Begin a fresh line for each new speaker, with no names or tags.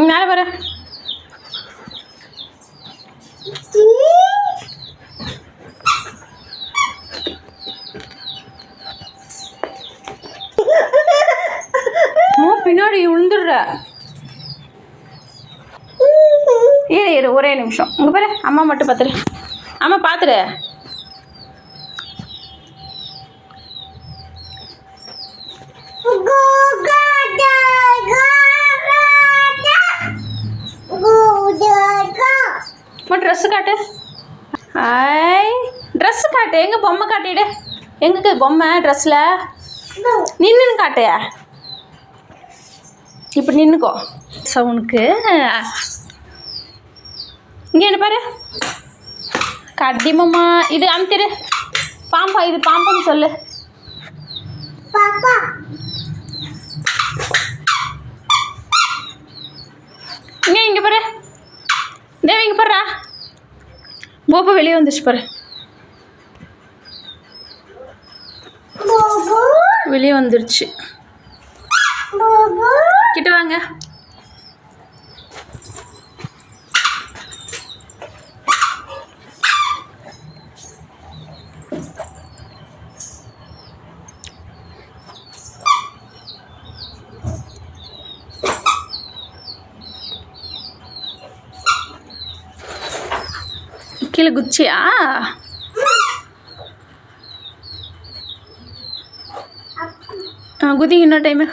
மேலே பாரு. பின்னாடி விழுந்துடுற. இரு ஒரே நிமிஷம். இங்கே பாரு, அம்மா மட்டும் பார்த்துரு. அம்மா பார்த்துரு. ட்ரெஸ்ஸு காட்டு. ஹாய், ட்ரெஸ்ஸு காட்டு. எங்கே பொம்மை காட்டிடு. எங்கே பொம்மை ட்ரெஸ்ஸில் நின்று காட்டு. இப்போ நின்றுக்கோ. சவுனுக்கு இங்கே என்ன பாரு. கட்டிமம்மா இது அமுத்திடு. பாம்பா, இது பாம்புன்னு சொல்லு. பாப்பா இங்கே பாரு. தேவி இங்கே பாருடா. போப்பா வெளியே வந்துச்சு பாரு. வெளியே வந்துருச்சு. கிட்ட வாங்க. கீழே குச்சியா? குதி இன்னொரு டைமு.